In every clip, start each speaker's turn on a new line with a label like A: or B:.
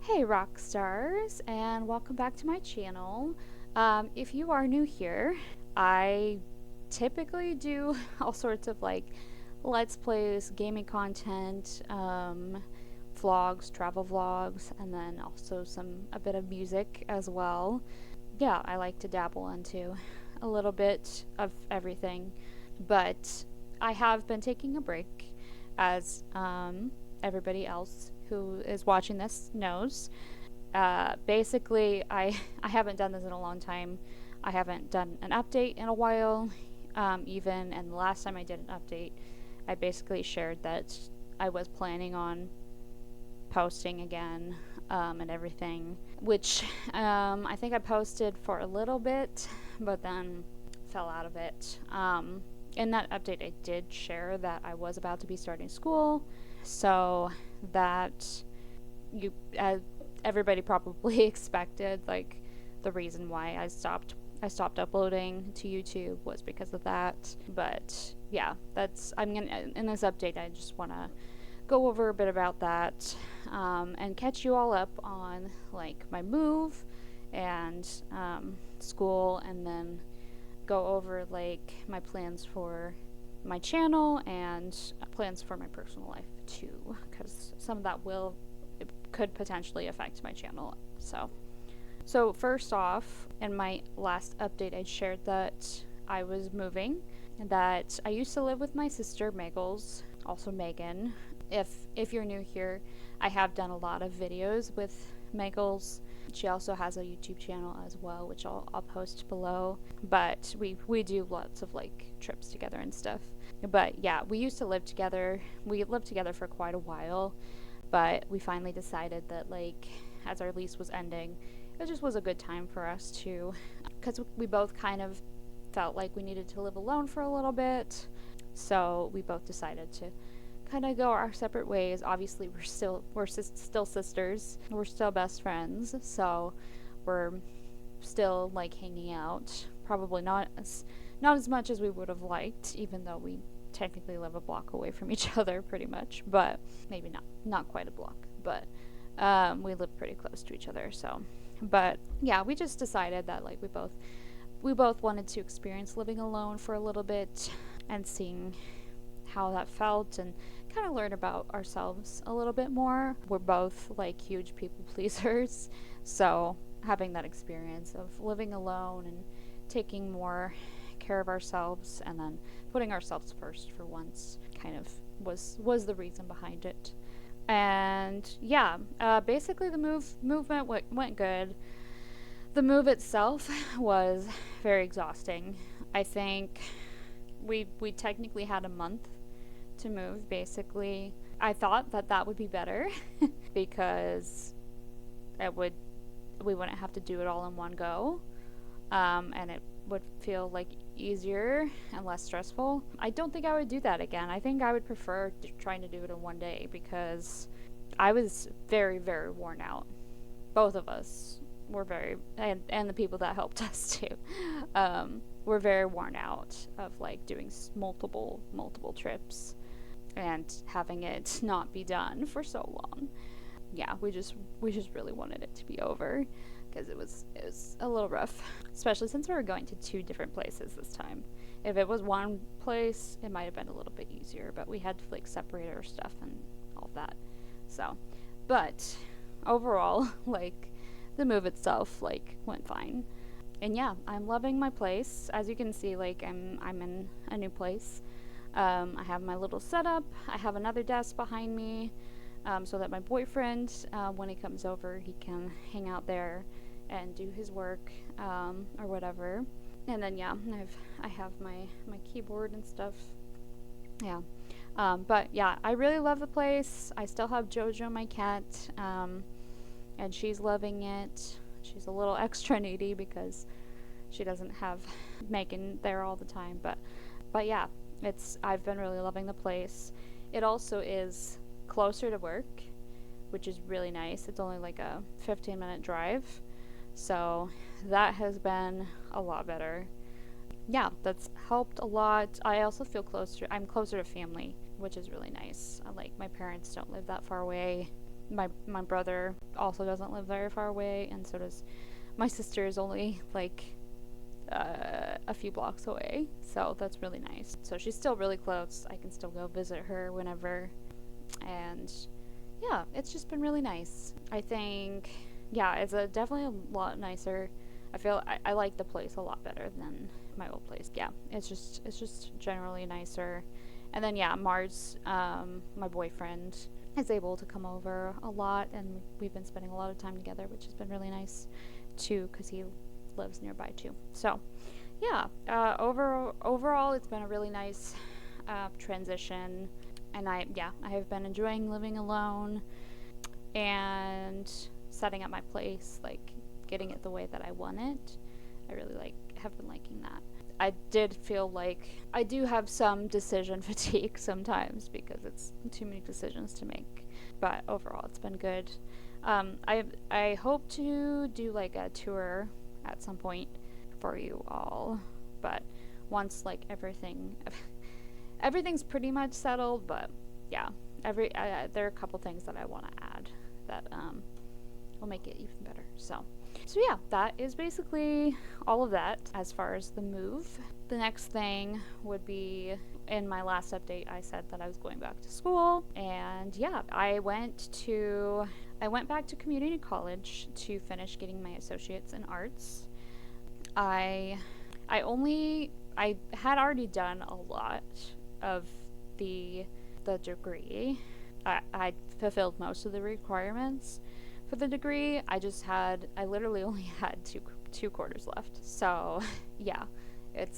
A: Hey rock stars, and welcome back to my channel. If you are new here, I typically do all sorts of like let's plays, gaming content, vlogs, travel vlogs, and then also a bit of music as well. Yeah, I like to dabble into a little bit of everything, but I have been taking a break as everybody else who is watching this knows. Basically, I haven't done this in a long time. I haven't done an update in a while, and the last time I did an update, I basically shared that I was planning on posting again and everything, which I think I posted for a little bit, but then fell out of it. In that update, I did share that I was about to be starting school, so that you everybody probably expected, like, the reason why I stopped uploading to YouTube was because of that. But yeah, that's I'm gonna in this update I just want to go over a bit about that, and catch you all up on like my move and school, and then go over like my plans for my channel and plans for my personal life too, because some of that could potentially affect my channel. So first off, in my last update, I shared that I was moving, and that I used to live with my sister Megals, also Megan. If you're new here, I have done a lot of videos with Megals. She also has a YouTube channel as well, which I'll post below. But we do lots of like trips together and stuff. But yeah, we used to live together. We lived together for quite a while, but we finally decided that, like, as our lease was ending, it just was a good time for us to, because we both kind of felt like we needed to live alone for a little bit. So we both decided to kind of go our separate ways. Obviously, we're still sisters. We're still best friends. So we're still like hanging out. Probably not as much as we would have liked, even though we technically live a block away from each other, pretty much. But maybe not quite a block. But we live pretty close to each other. So, but yeah, we just decided that like we both wanted to experience living alone for a little bit and seeing how that felt, and kind of learn about ourselves a little bit more. We're both like huge people pleasers, so having that experience of living alone and taking more care of ourselves and then putting ourselves first for once kind of was the reason behind it. And yeah, basically the movement went good. The move itself was very exhausting. I think we technically had a month to move. Basically, I thought that would be better because it would we wouldn't have to do it all in one go, and it would feel like easier and less stressful. I don't think I would do that again. I think I would prefer trying to do it in one day, because I was very, very worn out. Both of us were very, and the people that helped us too, were very worn out of like doing multiple trips and having it not be done for so long. Yeah, we just really wanted it to be over, because it was a little rough, especially since we were going to two different places this time. If it was one place, it might have been a little bit easier, but we had to like separate our stuff and all of that. So, but overall, like, the move itself like went fine. And yeah, I'm loving my place. As you can see, like, I'm in a new place. I have my little setup. I have another desk behind me, so that my boyfriend, when he comes over, he can hang out there and do his work, or whatever. And then yeah, I have my keyboard and stuff. Yeah. But yeah, I really love the place. I still have Jojo, my cat, and she's loving it. She's a little extra needy because she doesn't have Megan there all the time. But yeah, I've been really loving the place. It also is closer to work, which is really nice. It's only like a 15-minute drive, so that has been a lot better. Yeah, that's helped a lot. I also I'm closer to family, which is really nice. Like, my parents don't live that far away. my brother also doesn't live very far away, and so does my sister. Is only like a few blocks away, so that's really nice. So she's still really close. I can still go visit her whenever, and yeah, it's just been really nice. I think, yeah, it's definitely a lot nicer. I feel I like the place a lot better than my old place. Yeah, it's just generally nicer. And then yeah, Mars, my boyfriend, is able to come over a lot, and we've been spending a lot of time together, which has been really nice too, because he lives nearby too. So yeah, overall, it's been a really nice transition, and I have been enjoying living alone and setting up my place, like getting it the way that I want it. I really have been liking that. I did feel like I do have some decision fatigue sometimes because it's too many decisions to make. But overall, it's been good. I hope to do like a tour at some point for you all, but once like everything's pretty much settled. But yeah, there are a couple things that I want to add that will make it even better. So yeah, that is basically all of that as far as the move. The next thing would be, in my last update I said that I was going back to school, and yeah, I went back to community college to finish getting my associates in arts. I had already done a lot of the degree. I fulfilled most of the requirements for the degree. I literally only had two quarters left. So yeah, it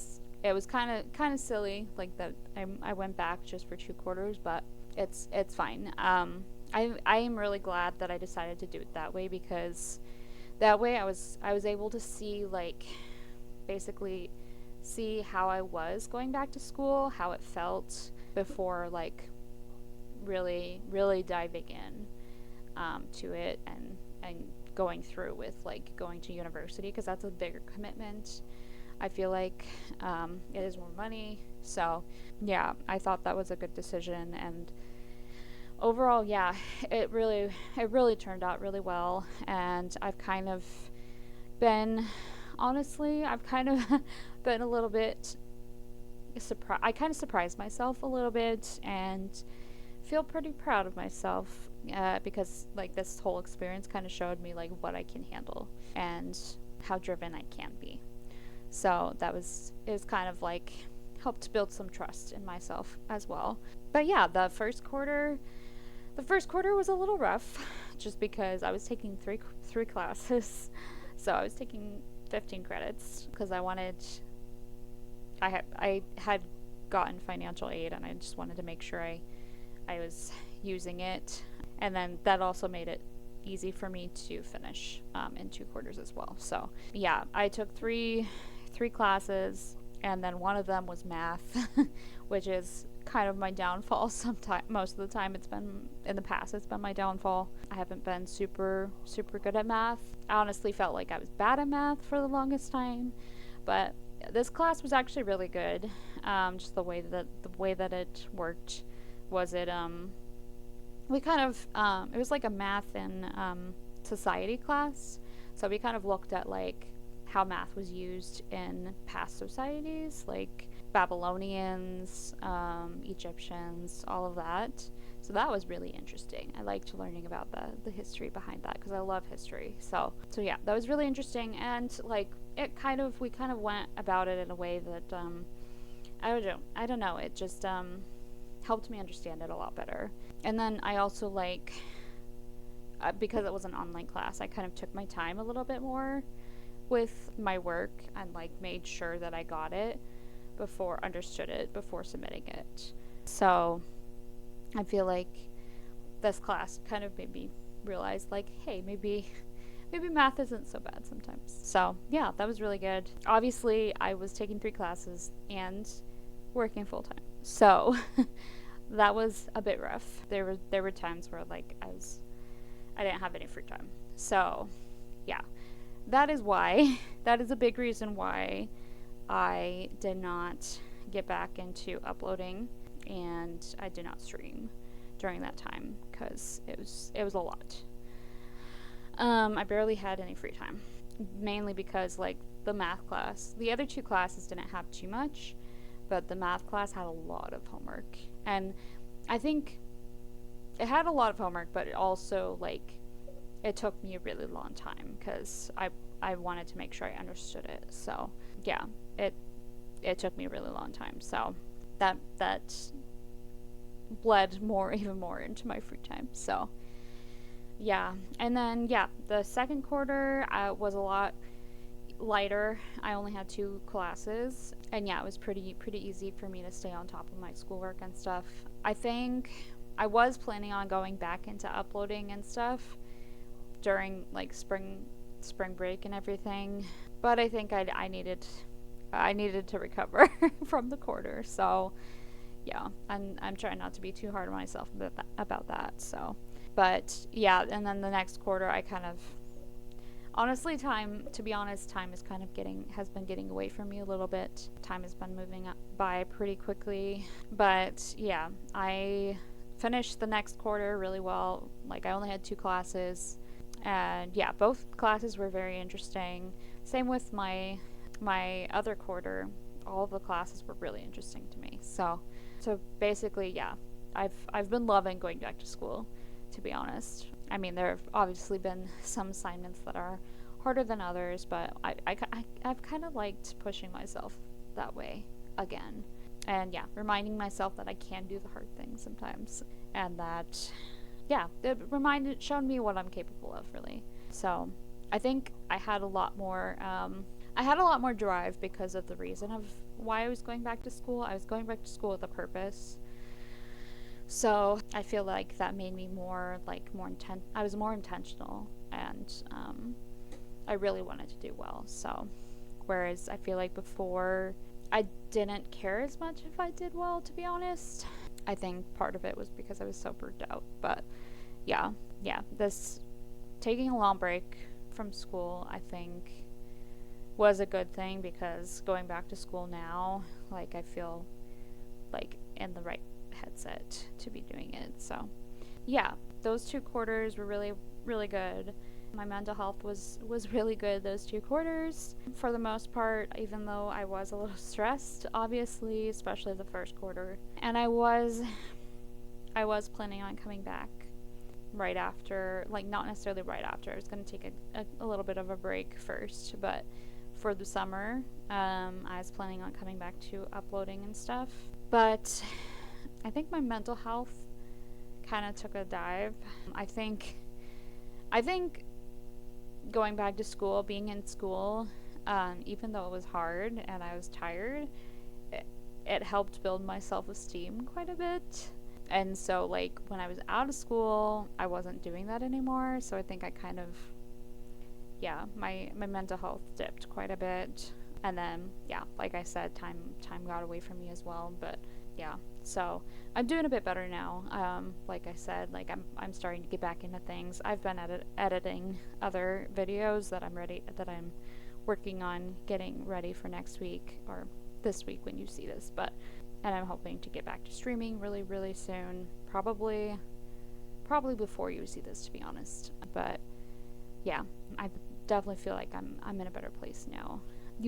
A: was kind of silly like that. I went back just for 2 quarters, but it's fine. I am really glad that I decided to do it that way, because that way I was able to see, like, basically see how I was going back to school, how it felt before, like, really diving in to it, and going through with like going to university, because that's a bigger commitment. I feel like it is more money. So yeah, I thought that was a good decision, and overall, yeah, it really turned out really well. And I've kind of been been a little bit surprised. I kind of surprised myself a little bit, and feel pretty proud of myself, because like this whole experience kind of showed me like what I can handle and how driven I can be. So it was kind of like helped build some trust in myself as well. But yeah, the first quarter was a little rough, just because I was taking three classes. So I was taking 15 credits because I had gotten financial aid, and I just wanted to make sure I was using it, and then that also made it easy for me to finish in 2 quarters as well. So yeah, I took three classes, and then one of them was math, which is kind of my downfall. Most of the time, in the past, it's been my downfall. I haven't been super good at math. I honestly felt like I was bad at math for the longest time, but this class was actually really good. Just the way that it worked was it we kind of it was like a math and society class. So we kind of looked at like how math was used in past societies, like Babylonians, Egyptians, all of that. So that was really interesting. I liked learning about the history behind that, because I love history. So yeah, that was really interesting. And like we kind of went about it in a way that I don't know, it just helped me understand it a lot better. And then I also because it was an online class, I kind of took my time a little bit more with my work, and like made sure that I got it understood it before submitting it. So I feel like this class kind of made me realize, like, hey, maybe math isn't so bad sometimes. So yeah, that was really good. Obviously, I was taking 3 classes and working full time, so that was a bit rough. There were times where like I didn't have any free time. So yeah, that is a big reason why I did not get back into uploading, and I did not stream, during that time because it was a lot. I barely had any free time, mainly because like the math class, the other two classes didn't have too much, but the math class had a lot of homework, and I think it had a lot of homework, but it also like it took me a really long time because I wanted to make sure I understood it. So yeah, it it took me a really long time. So that bled more even more into my free time. So yeah, and then yeah, the second quarter was a lot lighter. I only had two classes, and yeah, it was pretty easy for me to stay on top of my schoolwork and stuff. I think I was planning on going back into uploading and stuff during like spring break and everything, but I think I needed to recover from the quarter. So yeah, I'm trying not to be too hard on myself about that. So, but yeah, and then the next quarter, I kind of honestly, to be honest, time is kind of has been getting away from me a little bit. Time has been moving by pretty quickly, but yeah, I finished the next quarter really well. Like I only had two classes, and yeah, both classes were very interesting. Same with my other quarter. All of the classes were really interesting to me. So basically, yeah, I've been loving going back to school, to be honest. I mean, there have obviously been some assignments that are harder than others, but I've kind of liked pushing myself that way again. And yeah, reminding myself that I can do the hard things sometimes. And that, yeah, it showed me what I'm capable of, really. So I think I had a lot more, drive because of the reason of why I was going back to school. I was going back to school with a purpose. So I feel like that made me I was more intentional, and I really wanted to do well. So whereas I feel like before I didn't care as much if I did well, to be honest. I think part of it was because I was so burnt out. But yeah, this taking a long break from school, I think, was a good thing because going back to school now, like I feel like in the right headset to be doing it. So yeah, those two quarters were really good. My mental health was really good those two quarters for the most part, even though I was a little stressed, obviously, especially the first quarter. And I was planning on coming back right after, like not necessarily right after. I was going to take a little bit of a break first, but for the summer, I was planning on coming back to uploading and stuff. But I think my mental health kind of took a dive. I think going back to school, being in school, even though it was hard and I was tired, it helped build my self-esteem quite a bit. And so like when I was out of school, I wasn't doing that anymore. So I think I kind of, yeah, my mental health dipped quite a bit. And then yeah, like I said, time got away from me as well. But yeah, so I'm doing a bit better now. Like I said, like I'm starting to get back into things. I've been editing other videos that I'm working on getting ready for next week or this week when you see this. And I'm hoping to get back to streaming really soon. Probably before you see this, to be honest. But yeah, I definitely feel like I'm in a better place now.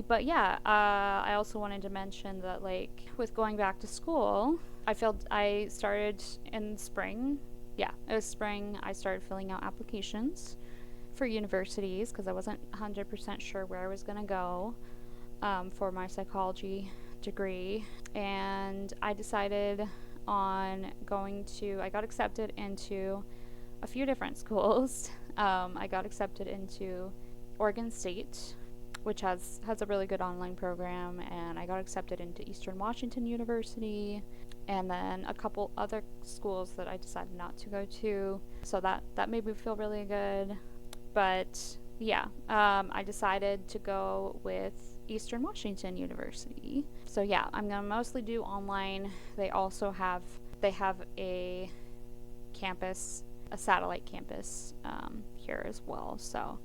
A: But yeah, I also wanted to mention that like with going back to school, I started in spring. Yeah, it was spring. I started filling out applications for universities because I wasn't 100% sure where I was going to go for my psychology degree. And I decided on I got accepted into a few different schools. I got accepted into Oregon State, which has a really good online program, and I got accepted into Eastern Washington University, and then a couple other schools that I decided not to go to. So that made me feel really good. But yeah, I decided to go with Eastern Washington University. So yeah, I'm gonna mostly do online. They have a campus, a satellite campus here as well. So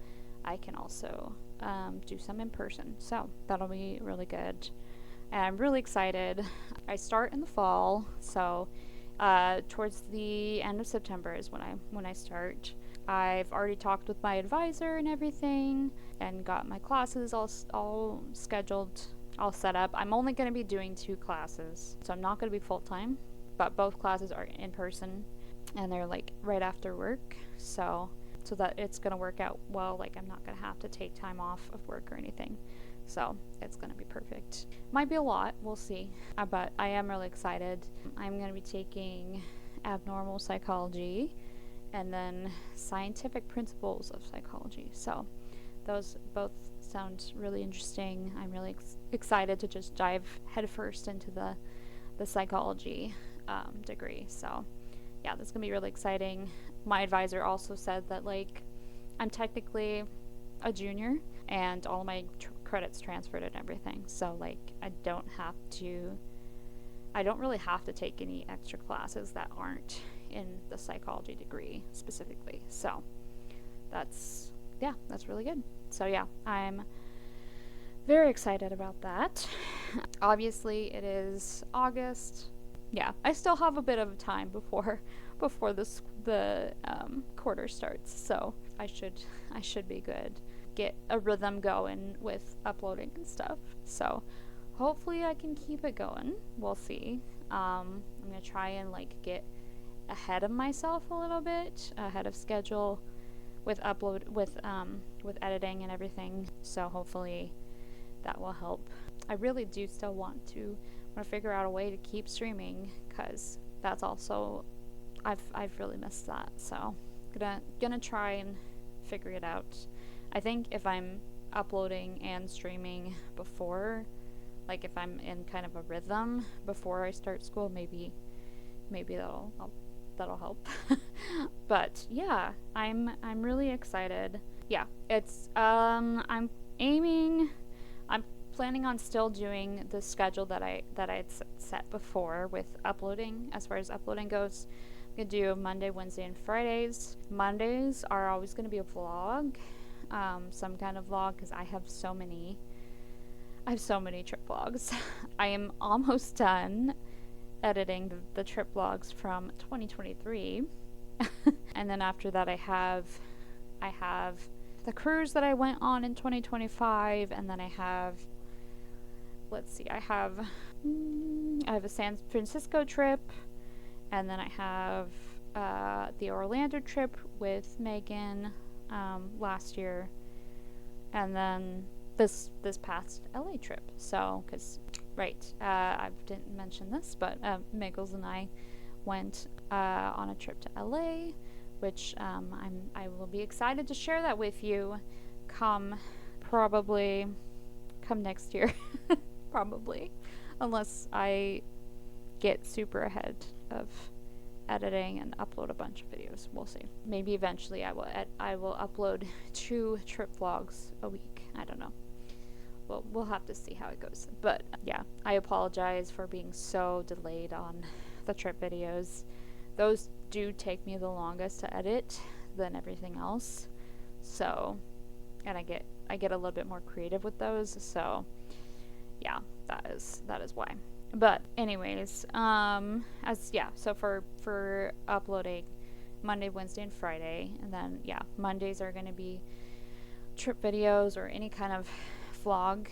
A: I can also do some in person. So that'll be really good. And I'm really excited. I start in the fall, so Towards the end of September is when I start. I've already talked with my advisor and everything, and got my classes all scheduled, all set up. I'm only going to be doing 2 classes, so I'm not going to be full time, but both classes are in person, and they're like right after work, so that it's going to work out well. Like, I'm not going to have to take time off of work or anything. So it's going to be perfect. Might be a lot, we'll see. But I am really excited. I'm going to be taking abnormal psychology and then scientific principles of psychology. So those both sound really interesting. I'm really excited to just dive headfirst into the psychology degree. So yeah, that's going to be really exciting. My advisor also said that, like, I'm technically a junior and all my credits transferred and everything, so like I don't really have to take any extra classes that aren't in the psychology degree specifically. So that's really good. So yeah, I'm very excited about that. Obviously it is August. Yeah, I still have a bit of time before the quarter starts, so I should be good. Get a rhythm going with uploading and stuff. So hopefully I can keep it going. We'll see. I'm gonna try and like get ahead of myself a little bit, ahead of schedule with with editing and everything. So hopefully that will help. I really do still want to figure out a way to keep streaming, because that's also I've really missed that. So gonna try and figure it out. I think if I'm uploading and streaming before, like if I'm in kind of a rhythm before I start school, maybe that'll help. But yeah, I'm really excited. Yeah, it's I'm planning on still doing the schedule that I had set before with uploading. As far as uploading goes, I'm gonna do Monday, Wednesday, and Fridays. Mondays are always gonna be a vlog. Some kind of vlog, because I have so many trip vlogs. I am almost done editing the trip vlogs from 2023. And then after that I have the cruise that I went on in 2025, and then I have a San Francisco trip, and then I have the Orlando trip with Megan last year, and then this past LA trip. So, I didn't mention this, but Miggles and I went on a trip to LA, which I will be excited to share that with you come next year. Probably, unless I get super ahead of editing and upload a bunch of videos. We'll see. Maybe eventually I will upload 2 trip vlogs a week. I don't know. Well, we'll have to see how it goes. But yeah, I apologize for being so delayed on the trip videos. Those do take me the longest to edit than everything else. So, and I get a little bit more creative with those. So, yeah, that is why. But anyways, so for uploading Monday, Wednesday, and Friday, and then yeah, Mondays are going to be trip videos or any kind of vlog.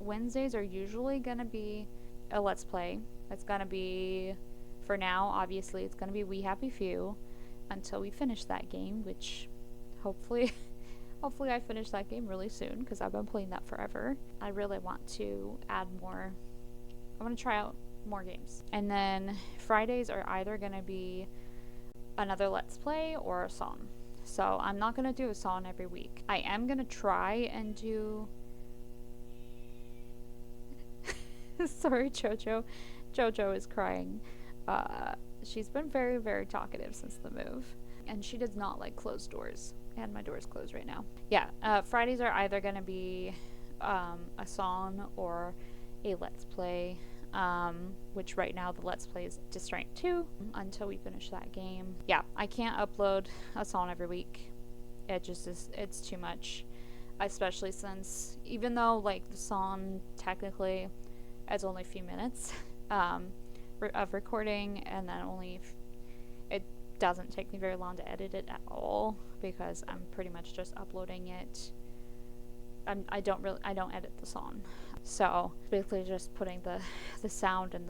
A: Wednesdays are usually going to be a let's play. It's going to be, for now, obviously, it's going to be We Happy Few until we finish that game, which hopefully I finish that game really soon, because I've been playing that forever. I really want to add more. I want to try out more games. And then Fridays are either going to be another Let's Play or a song. So I'm not going to do a song every week. I am going to try and do... Sorry, Jojo. Jojo is crying. She's been very, very talkative since the move. And she does not like closed doors. And my door is closed right now. Yeah, Fridays are either going to be a song or a Let's Play, which right now the Let's Play is Distraint 2 until we finish that game. Yeah, I can't upload a song every week. It just is, it's too much. Especially since, even though like the song technically is only a few minutes, of recording, and then only it doesn't take me very long to edit it at all because I'm pretty much just uploading it. I don't edit the song, so basically just putting the sound and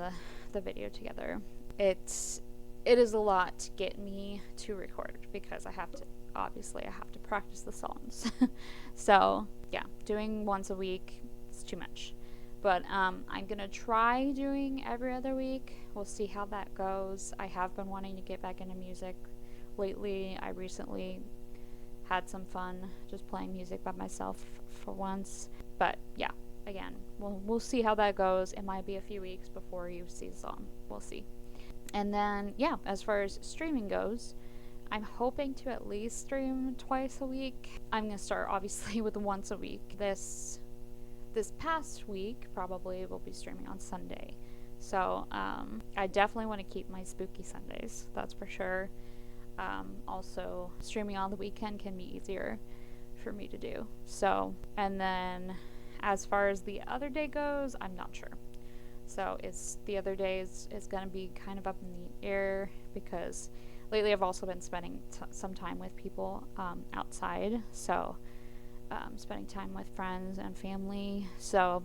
A: the video together. It is a lot to get me to record because I have to practice the songs. So yeah, doing once a week is too much, but I'm gonna try doing every other week. We'll see how that goes. I have been wanting to get back into music lately. I recently had some fun just playing music by myself for once, but yeah, again, we'll see how that goes. It might be a few weeks before you see the song. We'll see. And then yeah, as far as streaming goes, I'm hoping to at least stream twice a week. I'm gonna start obviously with once a week. This past week probably will be streaming on Sunday, so I definitely want to keep my spooky Sundays, that's for sure. Also, streaming on the weekend can be easier for me to do. So, and then as far as the other day goes, I'm not sure. So the other days is going to be kind of up in the air because lately I've also been spending some time with people outside. So spending time with friends and family. So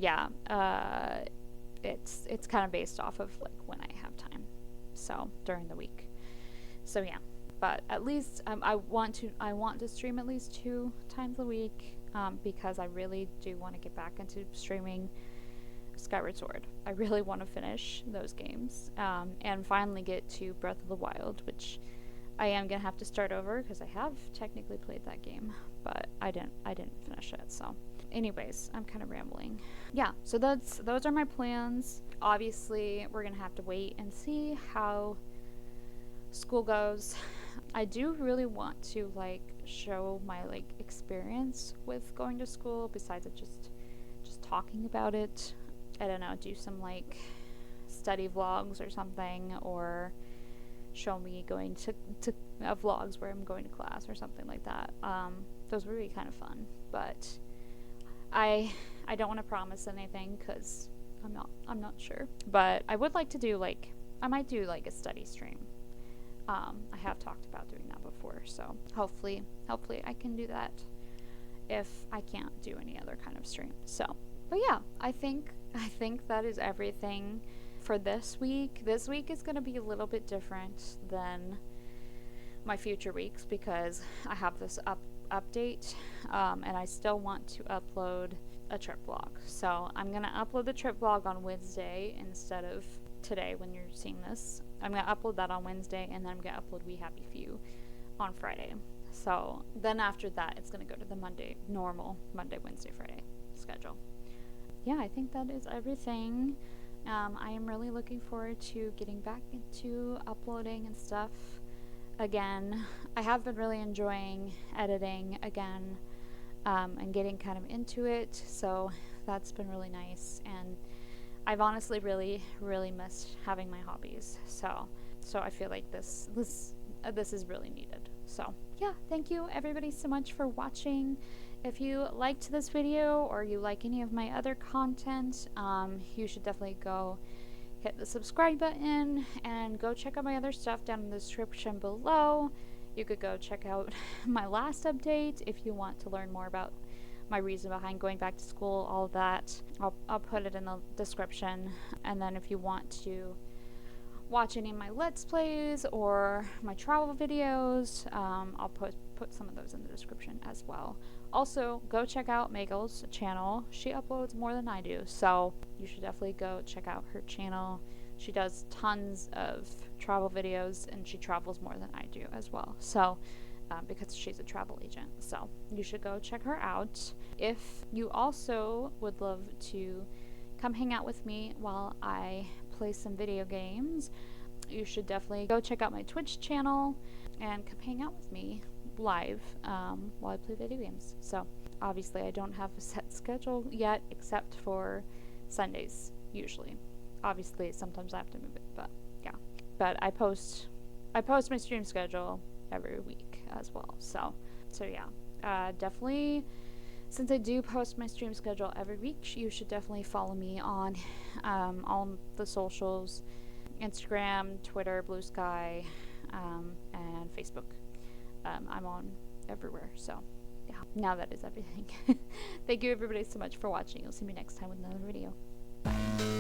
A: yeah, it's kind of based off of like when I have time. So during the week. So yeah, but at least I want to stream at least 2 times a week because I really do want to get back into streaming Skyward Sword. I really want to finish those games and finally get to Breath of the Wild, which I am gonna have to start over because I have technically played that game, but I didn't finish it. So, anyways, I'm kind of rambling. Yeah, so those are my plans. Obviously, we're gonna have to wait and see how school goes. I do really want to like show my like experience with going to school besides of just talking about it. I don't know, do some like study vlogs or something, or show me going to vlogs where I'm going to class or something like that. Those would be kind of fun, but I don't want to promise anything because I'm not sure. But I would like to do I might do like a study stream. I have talked about doing that before, so hopefully I can do that if I can't do any other kind of stream. So, but yeah, I think that is everything for this week. This week is going to be a little bit different than my future weeks because I have this update, and I still want to upload a trip vlog. So I'm going to upload the trip vlog on Wednesday instead of today when you're seeing this. I'm going to upload that on Wednesday, and then I'm going to upload We Happy Few on Friday. So then after that, it's going to go to the normal Monday, Wednesday, Friday schedule. Yeah, I think that is everything. I am really looking forward to getting back into uploading and stuff again. I have been really enjoying editing again, and getting kind of into it, so that's been really nice. And I've honestly really missed having my hobbies, so I feel like this is really needed. So yeah, thank you everybody so much for watching. If you liked this video or you like any of my other content, you should definitely go hit the subscribe button and go check out my other stuff down in the description below. You could go check out my last update if you want to learn more about my reason behind going back to school, all of that. I'll put it in the description. And then if you want to watch any of my Let's Plays or my travel videos, I'll put some of those in the description as well. Also, go check out Megal's channel. She uploads more than I do, so you should definitely go check out her channel. She does tons of travel videos, and she travels more than I do as well. So, because she's a travel agent, so you should go check her out. If you also would love to come hang out with me while I play some video games, you should definitely go check out my Twitch channel and come hang out with me live while I play video games. So obviously I don't have a set schedule yet except for Sundays usually. Obviously sometimes I have to move it, but yeah. But I post my stream schedule every week as well. So yeah, definitely since I do post my stream schedule every week, you should definitely follow me on all the socials: Instagram, Twitter, Blue Sky, and Facebook. I'm on everywhere, so yeah, now that is everything. Thank you everybody so much for watching. You'll see me next time with another video. Bye.